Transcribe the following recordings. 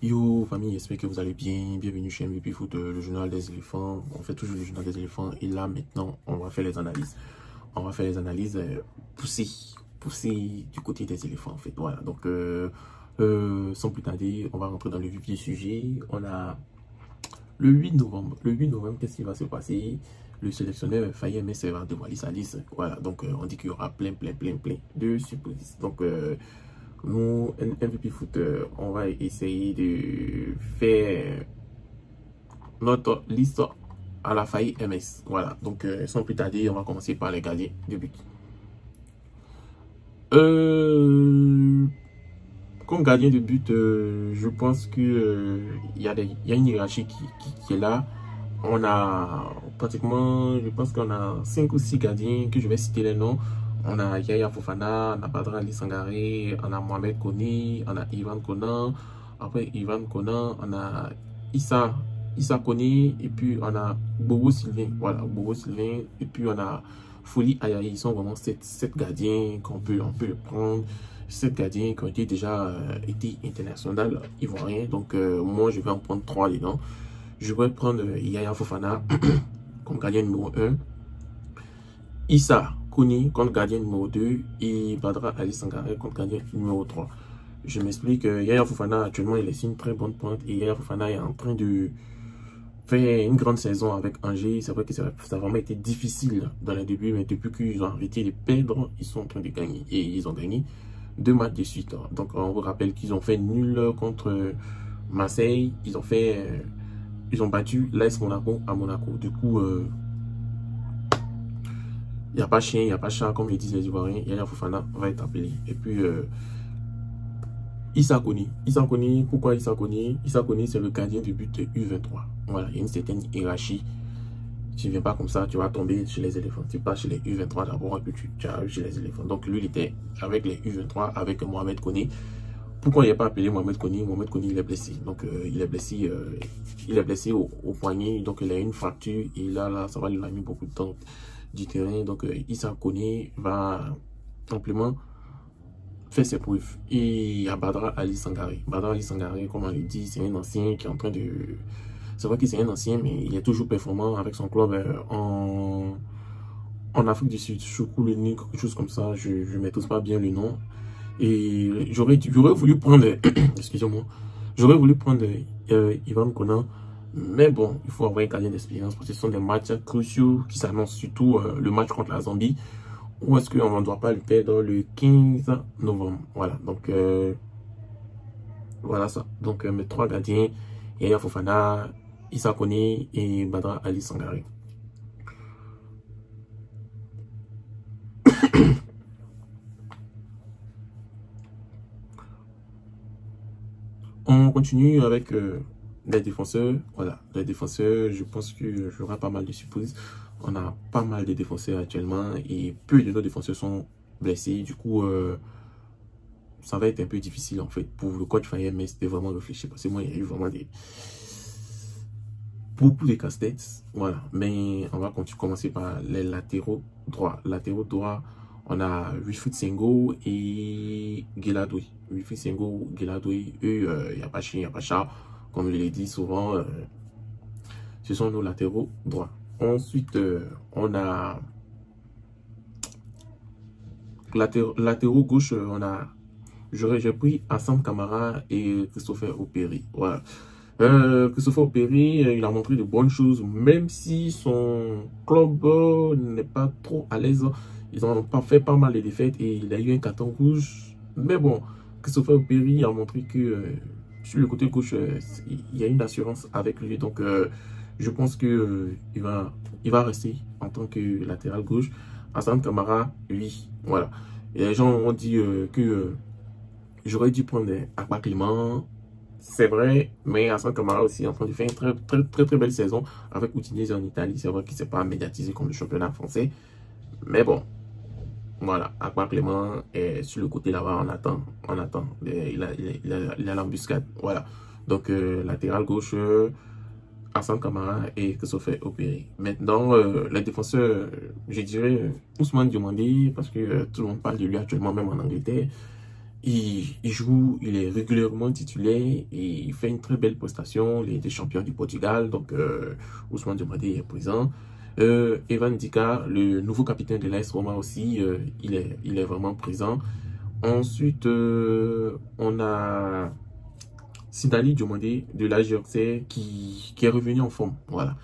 Yo famille, j'espère que vous allez bien. Bienvenue chez MVP Foot, le journal des éléphants. On fait toujours le journal des éléphants et là maintenant on va faire les analyses. On va faire les analyses poussées du côté des éléphants en fait. Voilà, donc sans plus tarder, on va rentrer dans le vif du sujet. On a le 8 novembre. Le 8 novembre, qu'est-ce qui va se passer? Le sélectionneur Fayet Messi va dévoiler sa liste. Voilà, donc on dit qu'il y aura plein de surprises. Donc nous, MVP Foot, on va essayer de faire notre liste à la faille MS. Voilà, donc sans plus tarder, on va commencer par les gardiens de but. Comme gardien de but, je pense que il y a une hiérarchie qui est là. On a pratiquement, je pense qu'on a 5 ou 6 gardiens que je vais citer les noms. On a Yaya Fofana, on a Badra Ali Sangaré, on a Mohamed Kone, on a Ivan Konan. Après Ivan Konan, on a Issa Kone, et puis on a Bobo Sylvain. Voilà, Bobo Sylvain. Et puis on a Folie Ayayi. Ils sont vraiment 7 gardiens on peut le prendre. 7 gardiens qui ont déjà été international ivoirien. Donc moi je vais en prendre 3 dedans. Je vais prendre Yaya Fofana comme gardien numéro 1. Issa Kone comme gardien numéro 2 et Badra Ali Sangaré comme gardien numéro 3. Je m'explique, Yaya Fofana actuellement il est sur une très bonne pointe et Yaya Fofana est en train de faire une grande saison avec Angers. C'est vrai que ça a vraiment été difficile dans les débuts, mais depuis qu'ils ont arrêté de perdre, ils sont en train de gagner et ils ont gagné 2 matchs de suite. Donc on vous rappelle qu'ils ont fait nul contre Marseille, ils ont battu l'AS Monaco à Monaco. Du coup, il n'y a pas chien, il n'y a pas chat, comme le disent les Ivoiriens. Yaya Fofana va être appelé. Et puis, Issa Kone. Issa Kone, pourquoi Issa Kone? Issa Kone, c'est le gardien du but U23. Voilà, il y a une certaine hiérarchie. Tu ne viens pas comme ça, tu vas tomber chez les éléphants. Tu passes chez les U23 d'abord et puis tu arrives chez les éléphants. Donc, lui, il était avec les U23, avec Mohamed Kone. Pourquoi il n'est pas appelé Mohamed Kone? Mohamed Kone, il est blessé. Donc, il est blessé au poignet. Donc, il a une fracture. Et là, ça va lui amener beaucoup de temps du terrain. Donc, Issa Kone va amplement faire ses preuves. Et il y a Badra Ali Sangaré. Badra Ali Sangaré, comme on le dit, c'est un ancien qui est en train de... C'est vrai que c'est un ancien, mais il est toujours performant avec son club en Afrique du Sud. Choukou-le-Ni, quelque chose comme ça. Je ne maîtrise pas bien le nom. Et j'aurais voulu prendre, excusez-moi, j'aurais voulu prendre Ivan Konan, mais bon, il faut avoir un gardien d'expérience parce que ce sont des matchs cruciaux qui s'annoncent, surtout le match contre la Zambie, où est-ce qu'on ne doit pas le perdre le 15 novembre. Voilà, donc voilà ça. Donc mes 3 gardiens, Yaya Fofana, Issa Kone et Badra Ali Sangaré. On continue avec les défenseurs. Voilà, les défenseurs, je pense que j'aurai pas mal de surprises. On a pas mal de défenseurs actuellement et peu de nos défenseurs sont blessés. Du coup, ça va être un peu difficile en fait pour le coach Fayet Messi de vraiment réfléchir parce que moi, il y a eu vraiment beaucoup de casse-têtes. Voilà, mais on va commencer par les latéraux droits. Latéraux droits, on a Wilfried Senghor et Guelado. Wilfried Senghor, Guelado, eux, il n'y a pas chien, il n'y a pas chat. Comme je l'ai dit souvent, ce sont nos latéraux droits. Ensuite, on a latéraux gauche, on a... J'ai pris Assam Kamara et Christopher Operi. Voilà. Christopher Operi, il a montré de bonnes choses, même si son club n'est pas trop à l'aise. Ils ont fait pas mal de défaites et il a eu un carton rouge. Mais bon, Christopher Operi a montré que sur le côté gauche, il y a une assurance avec lui. Donc, je pense que il va rester en tant que latéral gauche. Assam Kamara, oui, voilà. Et les gens ont dit que j'aurais dû prendre Akpa Clément. C'est vrai, mais Assam Kamara aussi est en train de faire une très belle saison avec Udinese en Italie. C'est vrai qu'il ne s'est pas médiatisé comme le championnat français. Mais bon, voilà, Akpa Clément est sur le côté là-bas, on attend. Il a l'embuscade, voilà. Donc, latéral gauche, Assam Kamara et Christopher Operi. Maintenant, les défenseurs, je dirais Ousmane Diomandé, parce que tout le monde parle de lui actuellement, même en Angleterre. il joue, il est régulièrement titulaire et il fait une très belle prestation. Il est champion du Portugal, donc Ousmane Diomandé est présent. Evan Dika, le nouveau capitaine de l'AS Roma aussi, il est vraiment présent. Ensuite, on a Sinali Diomandé de l'AGRC qui est revenu en forme. Voilà.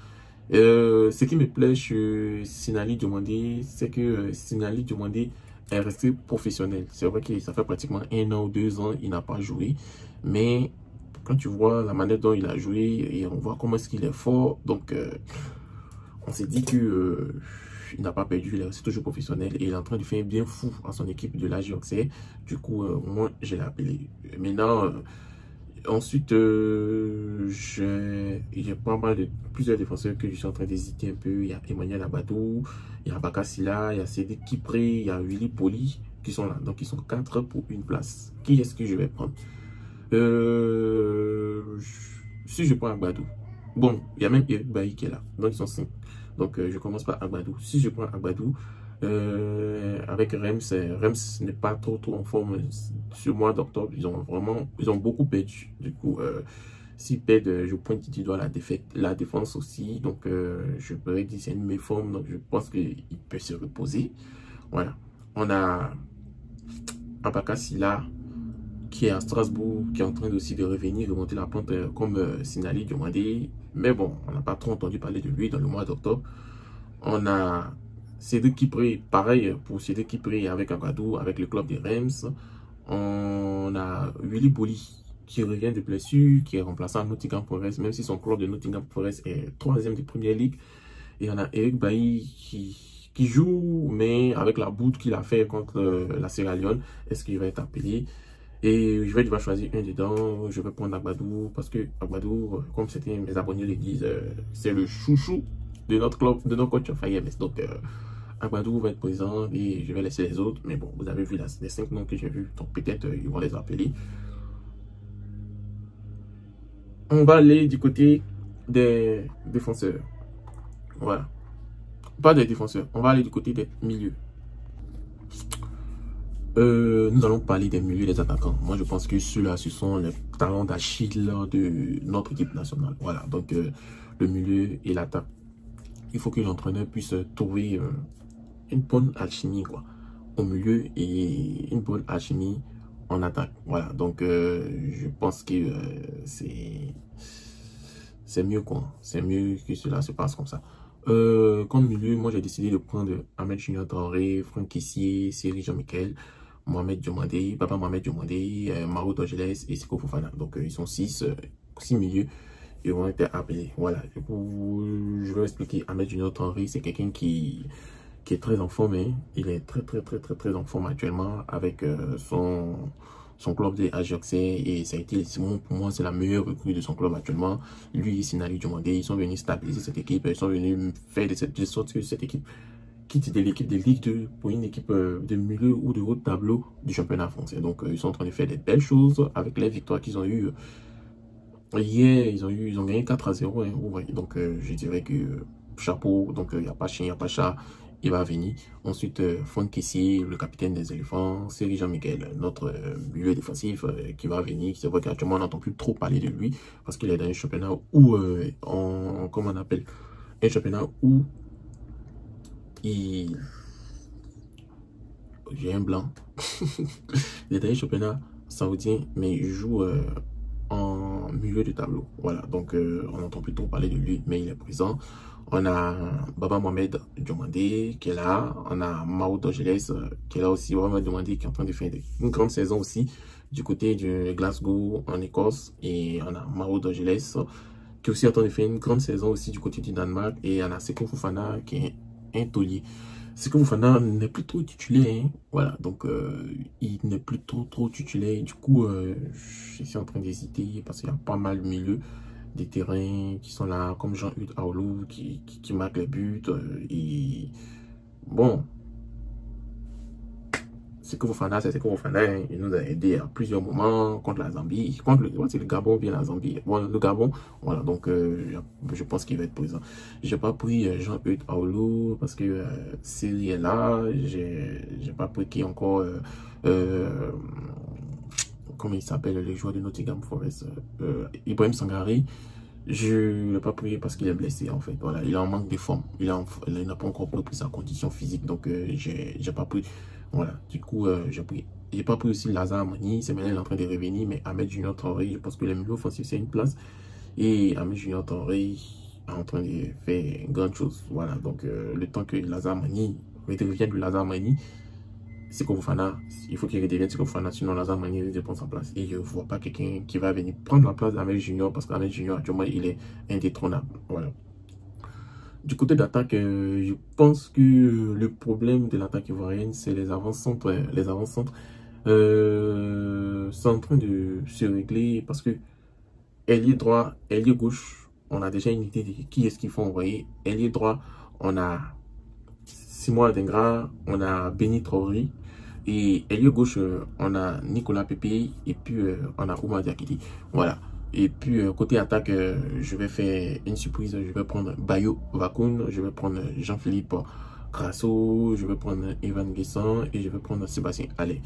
Ce qui me plaît chez Sinali Diomandé, c'est que Sinali Diomandé est resté professionnel. C'est vrai que ça fait pratiquement 1 an ou 2 ans, il n'a pas joué. Mais quand tu vois la manière dont il a joué et on voit comment est-ce qu'il est fort, donc on s'est dit que il n'a pas perdu, il est resté toujours professionnel et il est en train de faire bien fou à son équipe de l'AGOC. Du coup, moi, je l'ai appelé. Maintenant, ensuite, j'ai pas mal de plusieurs défenseurs que je suis en train d'hésiter un peu. Il y a Emmanuel Abadou, il y a Bakasila, il y a Cédric Kipré, il y a Willy Poli qui sont là. Donc, ils sont 4 pour une place. Qui est-ce que je vais prendre? Si je prends Agbadou, bon, il y a même Eric Bailly qui est là. Donc, ils sont 5. Donc, je commence par Agbadou. Si je prends Agbadou, avec Reims, Reims n'est pas trop en forme sur le mois d'octobre. Ils ont beaucoup perdu. Du coup, s'ils perdent, je pointe du doigt la défense aussi. Donc, je pourrais dire c'est une méforme. Donc, je pense qu'il peut se reposer. Voilà. On a Abakasila qui est à Strasbourg, qui est en train aussi de revenir, remonter la pente comme Sinali Diomandé. Mais bon, on n'a pas trop entendu parler de lui dans le mois d'octobre. On a Cédric Kipré, pareil pour Cédric Kipré avec Agadou, avec le club des Reims. On a Willy Poli qui revient de blessure, qui est remplaçant à Nottingham Forest, même si son club de Nottingham Forest est 3e de Première Ligue. Et on a Eric Bailly qui joue, mais avec la boute qu'il a fait contre la Sierra Leone, est-ce qu'il va être appelé? Et je vais devoir choisir un dedans. Je vais prendre Agbadou parce que Agbadou, comme certains mes abonnés le disent, c'est le chouchou de notre club, de notre coach FAIMS. Donc, Agbadou va être présent et je vais laisser les autres. Mais bon, vous avez vu les 5 noms que j'ai vus. Donc, peut-être ils vont les appeler. On va aller du côté des défenseurs. Voilà. Pas des défenseurs. On va aller du côté des milieux. Nous allons parler des milieux et des attaquants. Moi, je pense que ceux-là, ce sont les talents d'Achille de notre équipe nationale. Voilà, donc le milieu et l'attaque. Il faut que l'entraîneur puisse trouver une bonne alchimie quoi, au milieu et une bonne alchimie en attaque. Voilà, donc je pense que c'est mieux quoi. C'est mieux que cela se passe comme ça. Comme milieu, moi j'ai décidé de prendre Ahmed Junior Traoré, Franck Kessié, Seri Jean-Michel, Mohamed Diomandé, Papa Mohamed Diomandé, Maro Dogeles et Seko Fofana. Donc ils sont 6 milieux et vont être appelés. Voilà. Du coup, je vais expliquer. Ahmed Junior Traoré, c'est quelqu'un qui est très en forme. Hein. Il est très en forme actuellement avec son club de Ajax et ça a été, pour moi, c'est la meilleure recrue de son club actuellement. Lui et Sinali Diomandé, ils sont venus stabiliser cette équipe, ils sont venus faire de sorte que cette équipe quitte de l'équipe de Ligue 2 pour une équipe de milieu ou de haut tableau du championnat français. Donc, ils sont en train de faire des belles choses avec les victoires qu'ils ont eues. Hier, ils ont gagné 4-0. Hein, vous voyez. Donc, je dirais que chapeau. Donc, il n'y a pas chien, il n'y a pas chat. Il va venir. Ensuite, Franck Kessié, le capitaine des éléphants. Seri Jean-Michel, notre milieu défensif qui va venir. C'est vrai qu'actuellement, on n'entend plus trop parler de lui parce qu'il est dans un championnat où, comment on appelle, un championnat où j'ai un blanc. Il est dans un championnat saoudien, mais il joue en milieu de tableau. Voilà, donc on n'entend plus trop parler de lui, mais il est présent. On a Baba Mohamed Diomandé qui est là. On a Mao Dogeles qui est là aussi. Baba Mohamed Diomandé qui est en train de faire une grande saison aussi du côté de Glasgow en Écosse. Et on a Mao Dogeles qui est aussi en train de faire une grande saison aussi du côté du Danemark. Et on a Seko Fofana qui est un taulier. Seko Fofana n'est plus trop titulaire. Hein. Voilà, donc il n'est plus trop titulaire. Du coup, je suis en train d'hésiter parce qu'il y a pas mal de milieux des terrains qui sont là, comme Jean-Hugues Aoulou qui marque les buts. Et bon, Seko Fofana, c'est Seko Fofana. Hein. Il nous a aidé à plusieurs moments contre la Zambie. Contre le Gabon, bien la Zambie. Bon, le Gabon, voilà, donc je pense qu'il va être présent. J'ai pas pris Jean-Hugues Aoulou parce que Seri est là. J'ai pas pris qui encore. comment il s'appelle, le joueur de Nottingham Forest, Ibrahim Sangaré. Je ne l'ai pas pris parce qu'il est blessé en fait. Voilà, il est en manque de forme. Il n'a pas encore repris sa condition physique. Donc, j'ai pas pris. Voilà, du coup, j'ai pris. J'ai pas pris aussi Lazare Amani. C'est maintenant il est en train de revenir. Mais Ahmed Junior Traoré, je pense que le milieu offensif, c'est une place. Et Ahmed Junior Traoré est en train de faire grande chose. Voilà, donc le temps que Lazare Amani redevienne du Lazare Amani, Seko Fofana, il faut qu'il redevienne Seko Fofana, sinon Lazare Mani risque de prendre sa place. Et je ne vois pas quelqu'un qui va venir prendre la place d'Ahmed Junior, parce qu'Ahmed Junior, actuellement, il est indétrônable. Voilà. Du côté d'attaque, je pense que le problème de l'attaque ivoirienne, c'est les avant-centres. Les avant-centres sont en train de se régler, parce que ailier droit, ailier gauche, on a déjà une idée de qui est-ce qu'il faut envoyer. Ailier droit, on a Simon Adingra, on a Béni Traoré. Et ailier gauche, on a Nicolas Pepe et puis on a Oumar Diakité. Voilà. Et puis côté attaque, je vais faire une surprise. Je vais prendre Bayo Vakoun, je vais prendre Jean-Philippe Grasso, je vais prendre Evan Guessant et je vais prendre Sébastien Allais.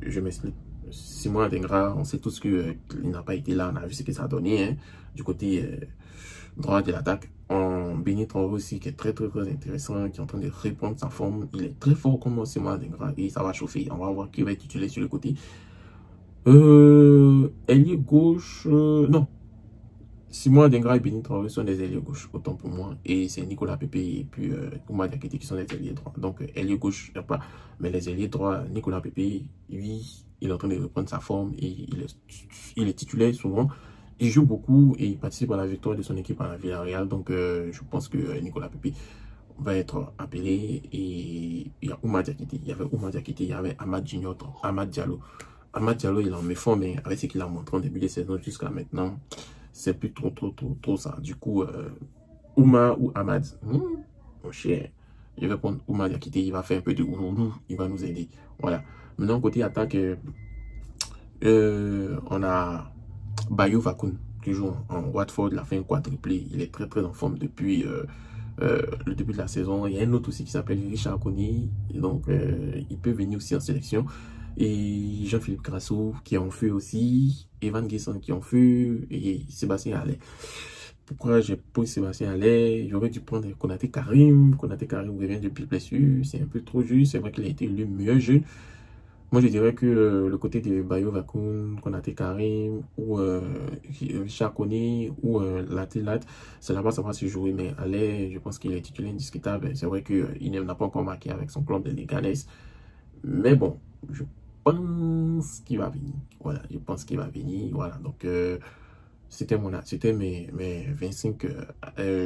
Je m'explique. Simon Adingra, on sait tous qu'il n'a pas été là, on a vu ce que ça a donné hein, du côté droit de l'attaque. En Béni Traoré aussi, qui est très intéressant, qui est en train de reprendre sa forme. Il est très fort comme Simon Adingra et ça va chauffer. On va voir qui va être titulaire sur le côté. Ailier gauche, non. Simon Adingra et Béni Traoré sont des ailiers gauche, autant pour moi. Et c'est Nicolas Pepe et puis Oumar Diakité qui sont des ailiers droits. Donc, ailier gauche, il n'y a pas. Mais les ailiers droits, Nicolas Pepe, lui, il est en train de reprendre sa forme et il est titulaire souvent. Il joue beaucoup et il participe à la victoire de son équipe à la Villarreal. Donc, je pense que Nicolas Pepe va être appelé. Et il y a Oumar Diakité. Il y avait Oumar Diakité, il y avait Amad Junior, Amad Diallo. Amad Diallo, il en met fort, mais avec ce qu'il a montré en début de saison jusqu'à maintenant, c'est plus trop ça. Du coup, Oumar ou Amad, mon cher, je vais prendre Oumar Diakité. Il va faire un peu de ouloulou. Il va nous aider. Voilà. Maintenant, côté attaque, on a Bayo Vakoun, qui joue en Watford, il a fait un quadruplé. Il est très en forme depuis le début de la saison. Il y a un autre aussi qui s'appelle Richard Koni. Donc, il peut venir aussi en sélection. Et Jean-Philippe Grasso qui est en feu aussi. Evan Guessant qui est en feu. Et Sébastien Allais. Pourquoi j'ai pris Sébastien Allais? J'aurais dû prendre Konaté Karim. Konaté Karim revient depuis blessure. C'est un peu trop juste. C'est vrai qu'il a été le meilleur jeune. Moi, je dirais que le côté de Bayo Vakoun, Konaté Karim, ou Richard Koni, ou Latilat, c'est là-bas ça va se jouer. Mais Allais, je pense qu'il est titulaire indiscutable. C'est vrai qu'il n'a pas encore marqué avec son club de Leganés. Mais bon, je pense qu'il va venir. Voilà, je pense qu'il va venir. Voilà, donc c'était mes 25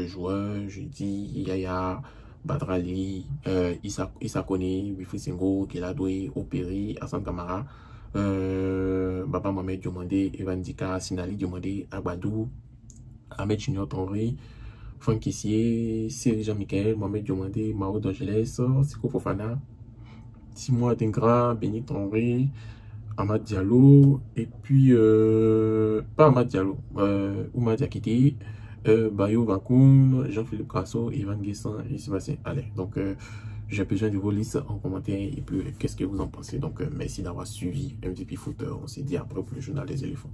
joueurs. Je dis Yaya, Badrali, Issa Kone, Wilfried Senghor, Keladoué, Opéry, Hassan Kamara, Baba Mohamed Diomandé, Evan Dika, Sinali Diomandé, Agbadou, Ahmed Junior Traoré, Franck Kessié, Cyril Jean-Michel, Mohamed Diomandé, Mao d'Angeles, Seko Fofana, Simon Adingra, Béni Traoré, Amad Diallo, et puis, pas Amad Diallo, Oumar Diakité, Bayo Vakoun, Jean-Philippe Grasso, Evan Guessant et Sébastien Allais. Donc, j'ai besoin de vos listes en commentaire et puis qu'est-ce que vous en pensez. Donc, merci d'avoir suivi MVP Foot. On s'est dit après pour le journal des éléphants.